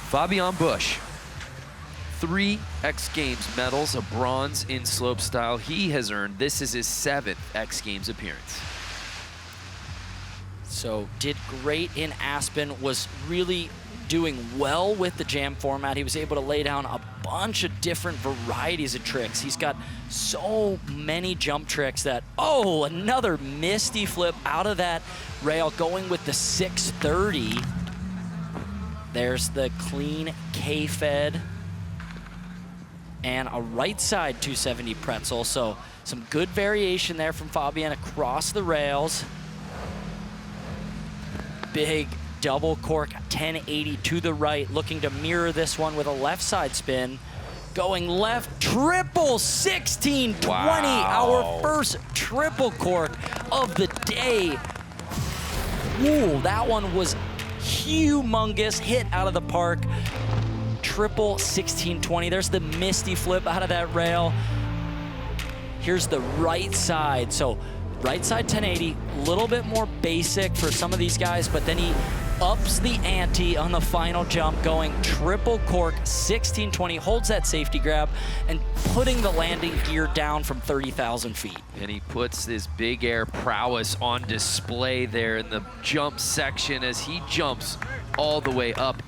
Fabian Busch, 3 X Games medals, a bronze in slopestyle. He has earned, this is his 7th X Games appearance. So did great in Aspen, was really doing well with the jam format. He was able to lay down a bunch of different varieties of tricks. He's got so many jump tricks that, oh, another misty flip out of that rail, going with the 630. There's the clean K-fed and a right side 270 pretzel. So some good variation there from Fabian across the rails. Big double cork 1080 to the right, looking to mirror this one with a left side spin. Going left, triple 1620, our first triple cork of the day. Ooh, that one was humongous, hit out of the park. Triple 1620, there's the misty flip out of that rail. Here's the right side, so right side 1080, a little bit more basic for some of these guys, but then he ups the ante on the final jump, going triple cork 1620, holds that safety grab, and putting the landing gear down from 30,000 feet. And he puts this big air prowess on display there in the jump section as he jumps all the way up.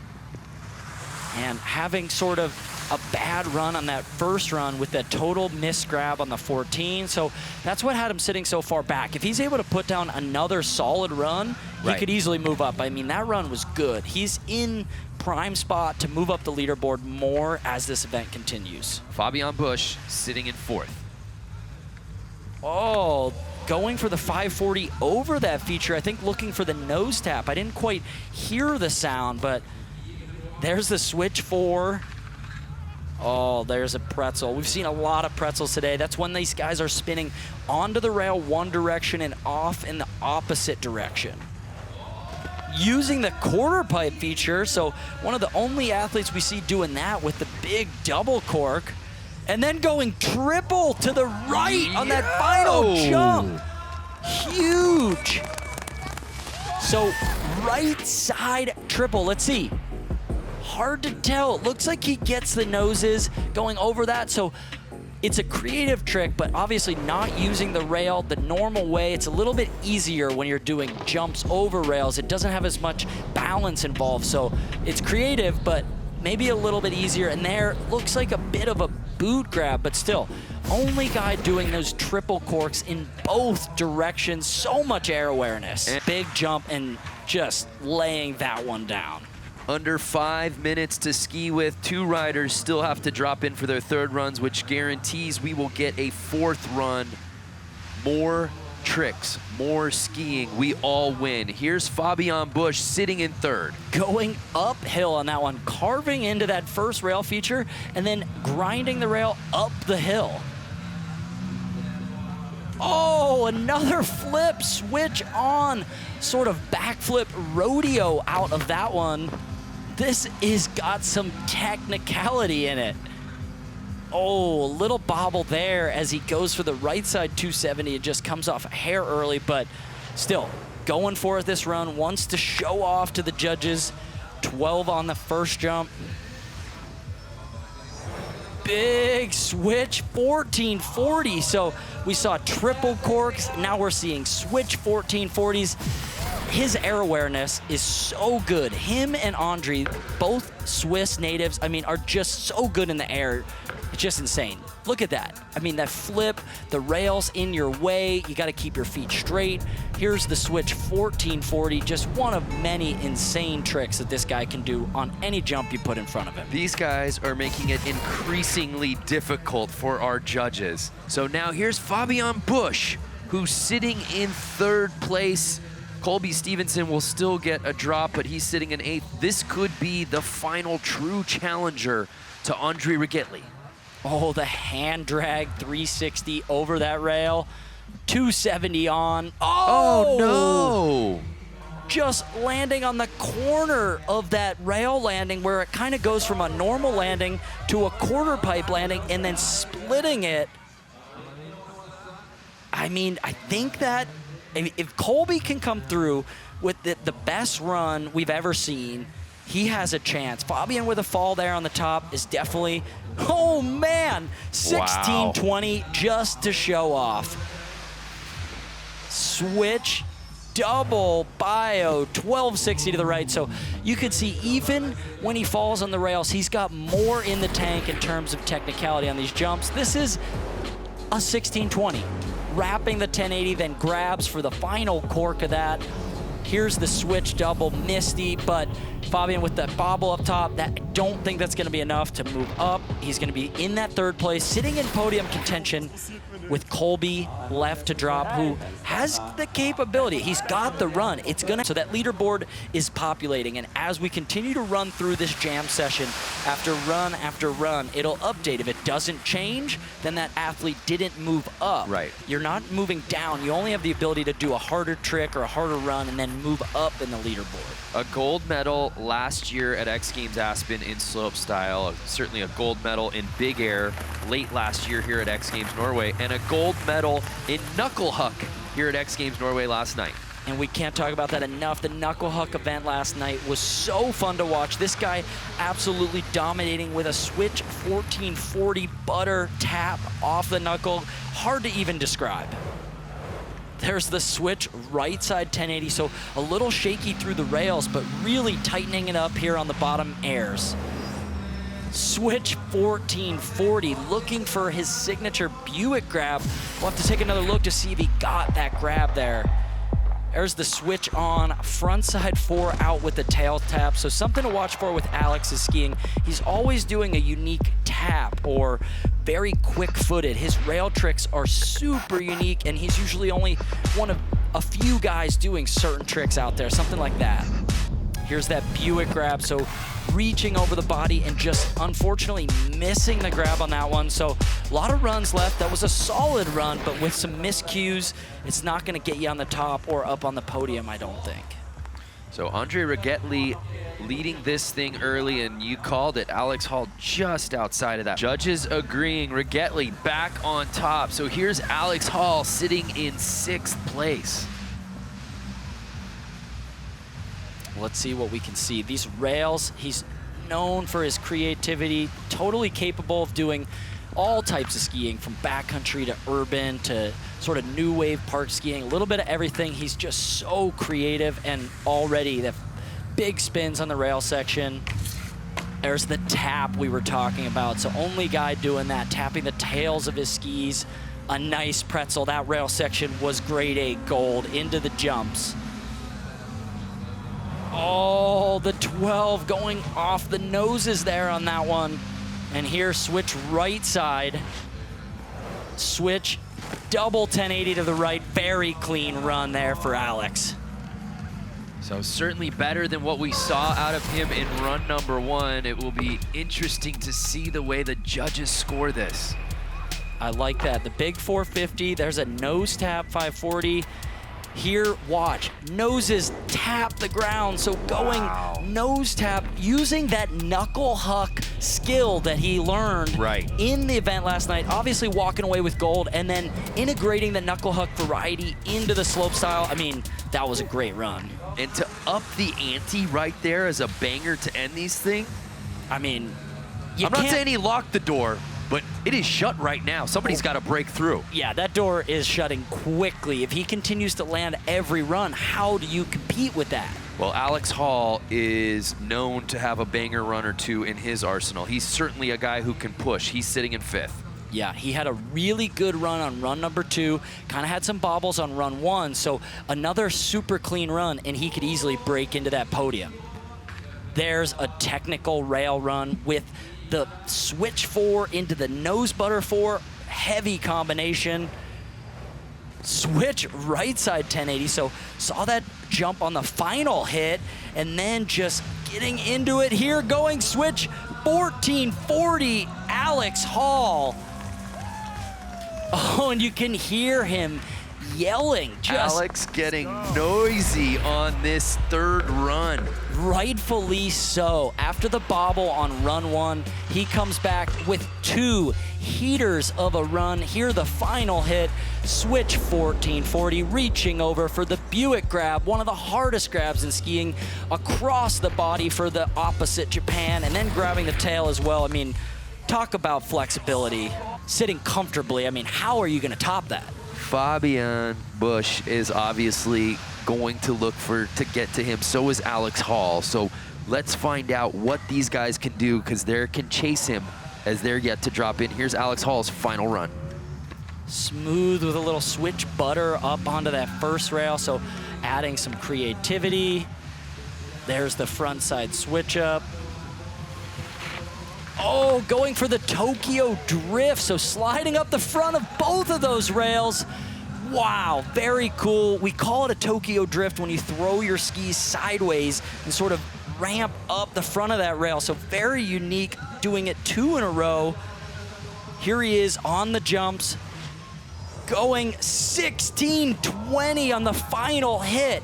And having sort of a bad run on that first run with that total miss grab on the 14. So that's what had him sitting so far back. If he's able to put down another solid run, he could easily move up. I mean, that run was good. He's in prime spot to move up the leaderboard more as this event continues. Fabian Busch sitting in 4th. Oh, going for the 540 over that feature. I think looking for the nose tap. I didn't quite hear the sound, but there's the switch 4. Oh, there's a pretzel. We've seen a lot of pretzels today. That's when these guys are spinning onto the rail one direction and off in the opposite direction. Using the quarter pipe feature, so one of the only athletes we see doing that with the big double cork, and then going triple to the right on that final jump. Huge. So right side triple, let's see. Hard to tell. It looks like he gets the noses going over that, so it's a creative trick, but obviously not using the rail the normal way. It's a little bit easier when you're doing jumps over rails. It doesn't have as much balance involved, so it's creative, but maybe a little bit easier. And there looks like a bit of a boot grab, but still, only guy doing those triple corks in both directions. So much air awareness. Big jump and just laying that one down. Under 5 minutes to ski with. 2 riders still have to drop in for their 3rd runs, which guarantees we will get a 4th run. More tricks, more skiing, we all win. Here's Fabian Busch sitting in 3rd. Going uphill on that one, carving into that first rail feature, and then grinding the rail up the hill. Oh, another flip, switch on, sort of backflip rodeo out of that one. This is got some technicality in it. Oh, a little bobble there as he goes for the right side 270. It just comes off a hair early, but still going for it this run. Wants to show off to the judges. 12 on the first jump. Big switch, 1440. So we saw triple corks. Now we're seeing switch 1440s. His air awareness is so good. Him and Andri, both Swiss natives, I mean, are just so good in the air. It's just insane. Look at that. I mean, that flip, the rails in your way. You got to keep your feet straight. Here's the switch 1440, just one of many insane tricks that this guy can do on any jump you put in front of him. These guys are making it increasingly difficult for our judges. So now here's Fabian Busch, who's sitting in 3rd place. Colby Stevenson will still get a drop, but he's sitting in 8th. This could be the final true challenger to Andri Ragettli. Oh, the hand drag 360 over that rail. 270 on. Oh no! Just landing on the corner of that rail landing where it kind of goes from a normal landing to a quarter pipe landing and then splitting it. I mean, I think that if Colby can come through with the best run we've ever seen, he has a chance. Fabian with a fall there on the top is definitely, oh man, 16-20 just to show off. Switch, double bio, 1260 to the right. So you could see even when he falls on the rails, he's got more in the tank in terms of technicality on these jumps. This is a 16-20. Wrapping the 1080, then grabs for the final cork of that. Here's the switch double, misty, but Fabian with that bobble up top, I don't think that's gonna be enough to move up. He's gonna be in that third place, sitting in podium contention with Colby left to drop, who has the capability. He's got the run. It's gonna, so that leaderboard is populating, and as we continue to run through this jam session, after run, it'll update. If it doesn't change, then that athlete didn't move up. Right. You're not moving down. You only have the ability to do a harder trick or a harder run and then move up in the leaderboard. A gold medal last year at X Games Aspen in slopestyle, certainly a gold medal in big air late last year here at X Games Norway, and a gold medal in knuckle huck here at X Games Norway last night. And we can't talk about that enough. The knuckle huck event last night was so fun to watch. This guy absolutely dominating with a switch 1440 butter tap off the knuckle. Hard to even describe. There's the switch right side 1080, so a little shaky through the rails, but really tightening it up here on the bottom airs. Switch 1440, looking for his signature Buick grab. We'll have to take another look to see if he got that grab there. There's the switch on, front side 4 out with the tail tap. So something to watch for with Alex's skiing. He's always doing a unique tap or very quick-footed. His rail tricks are super unique, and he's usually only one of a few guys doing certain tricks out there, something like that. Here's that Buick grab, so reaching over the body and just unfortunately missing the grab on that one. So a lot of runs left. That was a solid run, but with some miscues, it's not gonna get you on the top or up on the podium, I don't think. So Andri Ragettli leading this thing early, and you called it, Alex Hall just outside of that. Judges agreeing, Ragettli back on top. So here's Alex Hall sitting in 6th place. Let's see what we can see. These rails, he's known for his creativity, totally capable of doing all types of skiing, from backcountry to urban to sort of new wave park skiing, a little bit of everything. He's just so creative, and already the big spins on the rail section. There's the tap we were talking about. So only guy doing that, tapping the tails of his skis. A nice pretzel. That rail section was grade A gold into the jumps. Oh, the 12 going off the noses there on that one. And here, switch right side. Switch double 1080 to the right. Very clean run there for Alex. So certainly better than what we saw out of him in run number 1. It will be interesting to see the way the judges score this. I like that. The big 450, there's a nose tap 540. Here, watch, noses tap the ground. So going nose tap, using that knuckle huck skill that he learned in the event last night, obviously walking away with gold, and then integrating the knuckle huck variety into the slopestyle. I mean, that was a great run. And to up the ante right there as a banger to end these things. I mean, I'm not saying he locked the door, but it is shut right now. Somebody's got to break through. Yeah, that door is shutting quickly. If he continues to land every run, how do you compete with that? Well, Alex Hall is known to have a banger run or two in his arsenal. He's certainly a guy who can push. He's sitting in 5th. Yeah, he had a really good run on run number 2, kind of had some bobbles on run 1, so another super clean run, and he could easily break into that podium. There's a technical rail run with the switch 4 into the nose butter 4, heavy combination. Switch right side 1080, so saw that jump on the final hit, and then just getting into it here, going switch 1440, Alex Hall. Oh, and you can hear him yelling. Alex getting noisy on this 3rd run. Rightfully so. After the bobble on run 1, he comes back with 2 heaters of a run. Here the final hit, switch 1440, reaching over for the Buick grab, one of the hardest grabs in skiing, across the body for the opposite Japan, and then grabbing the tail as well. I mean, talk about flexibility, sitting comfortably. I mean, how are you gonna top that? Fabian Bush is obviously going to look to get to him. So is Alex Hall. So let's find out what these guys can do, because they can chase him as they're yet to drop in. Here's Alex Hall's final run. Smooth with a little switch butter up onto that first rail, so adding some creativity. There's the front side switch up. Oh, going for the Tokyo drift, so sliding up the front of both of those rails. Wow, very cool. We call it a Tokyo drift when you throw your skis sideways and sort of ramp up the front of that rail. So very unique, doing it 2 in a row. Here he is on the jumps, going 1620 on the final hit.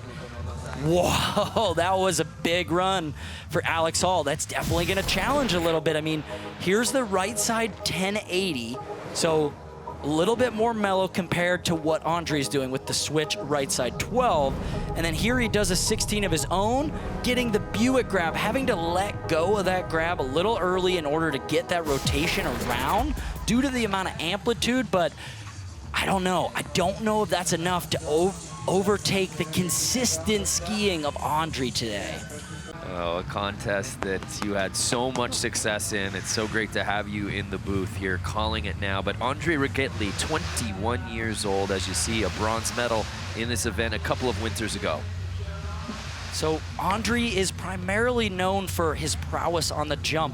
Whoa, that was a big run for Alex Hall. That's definitely gonna challenge a little bit. I mean, here's the right side 1080. So a little bit more mellow compared to what Andri's doing with the switch right side 12. And then here he does a 16 of his own, getting the Buick grab, having to let go of that grab a little early in order to get that rotation around due to the amount of amplitude. But I don't know. I don't know if that's enough to overtake the consistent skiing of Andri today. Oh, a contest that you had so much success in. It's so great to have you in the booth here calling it now. But Andri Ragettli, 21 years old, as you see, a bronze medal in this event a couple of winters ago. So Andri is primarily known for his prowess on the jump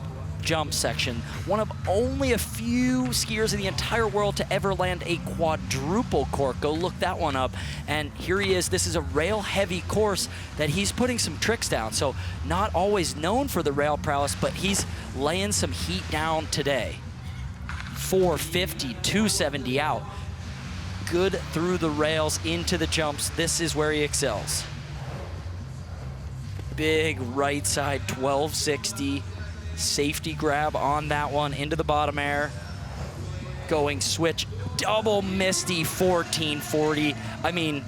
section. One of only a few skiers in the entire world to ever land a quadruple cork. Go look that one up. And here he is. This is a rail heavy course that he's putting some tricks down. So not always known for the rail prowess, but he's laying some heat down today. 450, 270 out. Good through the rails into the jumps. This is where he excels. Big right side 1260. Safety grab on that one into the bottom air. Going switch, double misty 1440. I mean,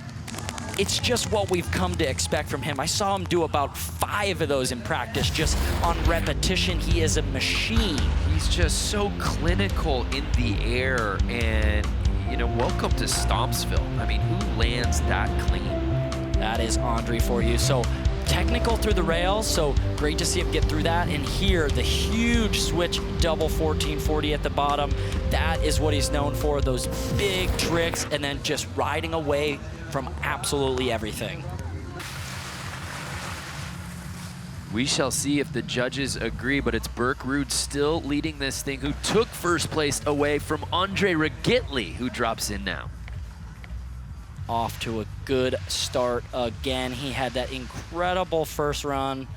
it's just what we've come to expect from him. I saw him do about 5 of those in practice just on repetition. He is a machine. He's just so clinical in the air, and you know, welcome to Stompsville. I mean, who lands that clean? That is Andri for you. So technical through the rails, so great to see him get through that. And here, the huge switch double 1440 at the bottom. That is what he's known for, those big tricks, and then just riding away from absolutely everything. We shall see if the judges agree, but it's Berkrud still leading this thing, who took first place away from Andri Ragettli, who drops in now. Off to a good start again. He had that incredible first run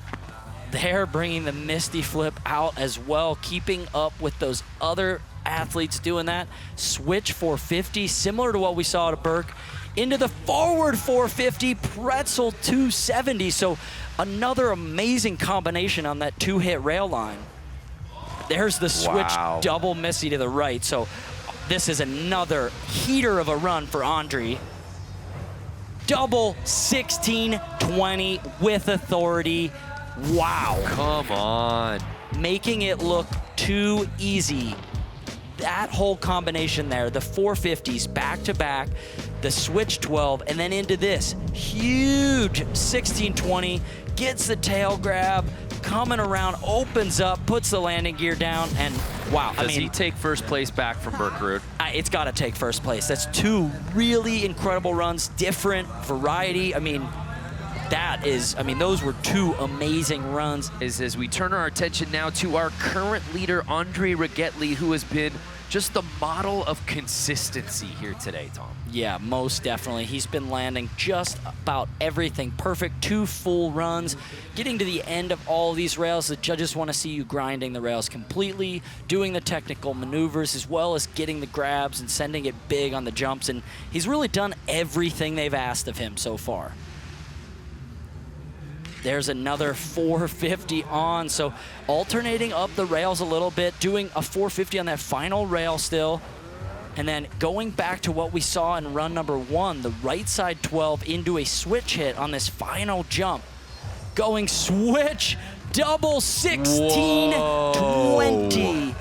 there, bringing the Misty flip out as well, keeping up with those other athletes doing that. Switch 450, similar to what we saw at Berk, into the forward 450, pretzel 270. So another amazing combination on that 2-hit rail line. There's the switch double Missy to the right. So this is another heater of a run for Andri. Double 1620 with authority. Wow. Come on. Making it look too easy. That whole combination there, the 450s back to back, the switch 12, and then into this huge 1620, gets the tail grab, coming around, opens up, puts the landing gear down, and wow. Does he take first place back from Berkrud? It's got to take first place. That's 2 really incredible runs, different variety. I mean, those were 2 amazing runs. As we turn our attention now to our current leader, Andri Ragettli, who has been just the model of consistency here today, Tom. Yeah, most definitely. He's been landing just about everything perfect. 2 full runs. Getting to the end of all of these rails, the judges want to see you grinding the rails completely, doing the technical maneuvers, as well as getting the grabs and sending it big on the jumps. And he's really done everything they've asked of him so far. There's another 450 on. So alternating up the rails a little bit, doing a 450 on that final rail still. And then going back to what we saw in run number 1, the right side 12 into a switch hit on this final jump. Going switch, double 16, Whoa. 20.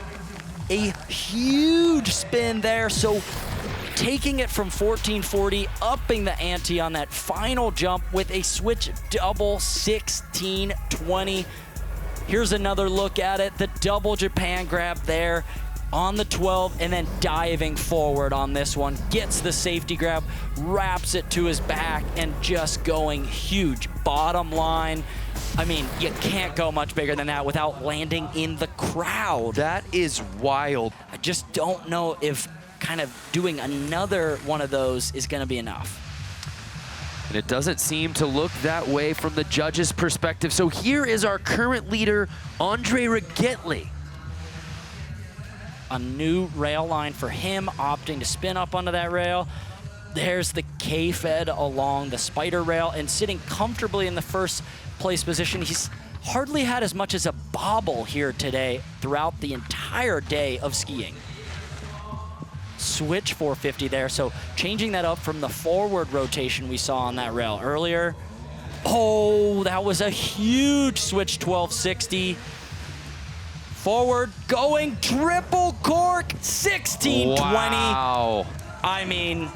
A huge spin there. So taking it from 1440, upping the ante on that final jump with a switch double 16, 20. Here's another look at it. The double Japan grab there on the 12, and then diving forward on this one. Gets the safety grab, wraps it to his back, and just going huge. Bottom line, I mean, you can't go much bigger than that without landing in the crowd. That is wild. I just don't know if kind of doing another one of those is gonna be enough. And it doesn't seem to look that way from the judges' perspective. So here is our current leader, Andri Ragettli. A new rail line for him, opting to spin up onto that rail. There's the K-Fed along the spider rail and sitting comfortably in the first place position. He's hardly had as much as a bobble here today throughout the entire day of skiing. Switch 450 there, so changing that up from the forward rotation we saw on that rail earlier. Oh, that was a huge switch 1260. Forward, going triple cork, 1620. Wow. I mean,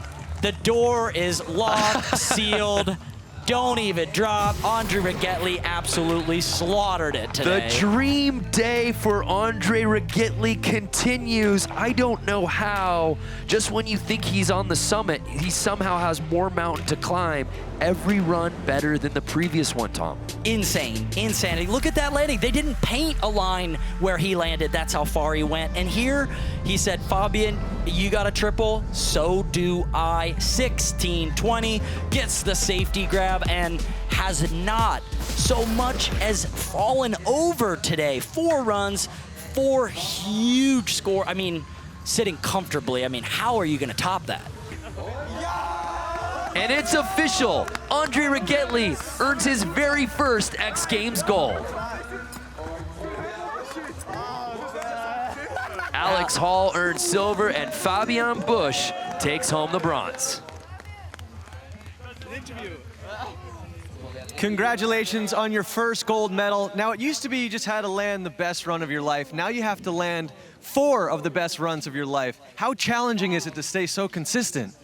the door is locked, sealed. Don't even drop. Andri Ragettli absolutely slaughtered it today. The dream day for Andri Ragettli continues. I don't know how. Just when you think he's on the summit, he somehow has more mountain to climb. Every run better than the previous one, Tom. Insane, insanity. Look at that landing. They didn't paint a line where he landed. That's how far he went. And here he said, Fabian, you got a triple, so do I. 1620, gets the safety grab and has not so much as fallen over today. 4 runs, 4 huge score. I mean, sitting comfortably. I mean, how are you gonna top that? And it's official. Andri Ragettli earns his very first X Games gold. Alex Hall earns silver, and Fabian Busch takes home the bronze. Congratulations on your first gold medal. Now, it used to be you just had to land the best run of your life. Now you have to land 4 of the best runs of your life. How challenging is it to stay so consistent?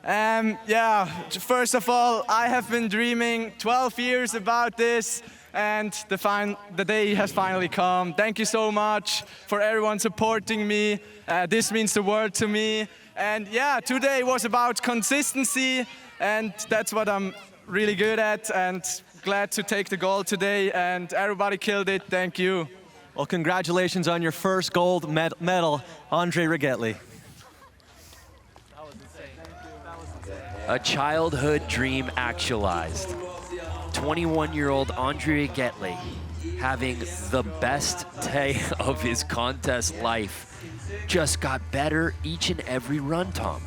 Yeah, first of all, I have been dreaming 12 years about this, and the day has finally come. Thank you so much for everyone supporting me. This means the world to me. And yeah, today was about consistency, and that's what I'm really good at, and glad to take the gold today, and everybody killed it. Thank you. Well, congratulations on your first gold medal, Andri Ragettli. A childhood dream actualized. 21-year-old Andri Ragettli having the best day of his contest life. Just got better each and every run, Tom.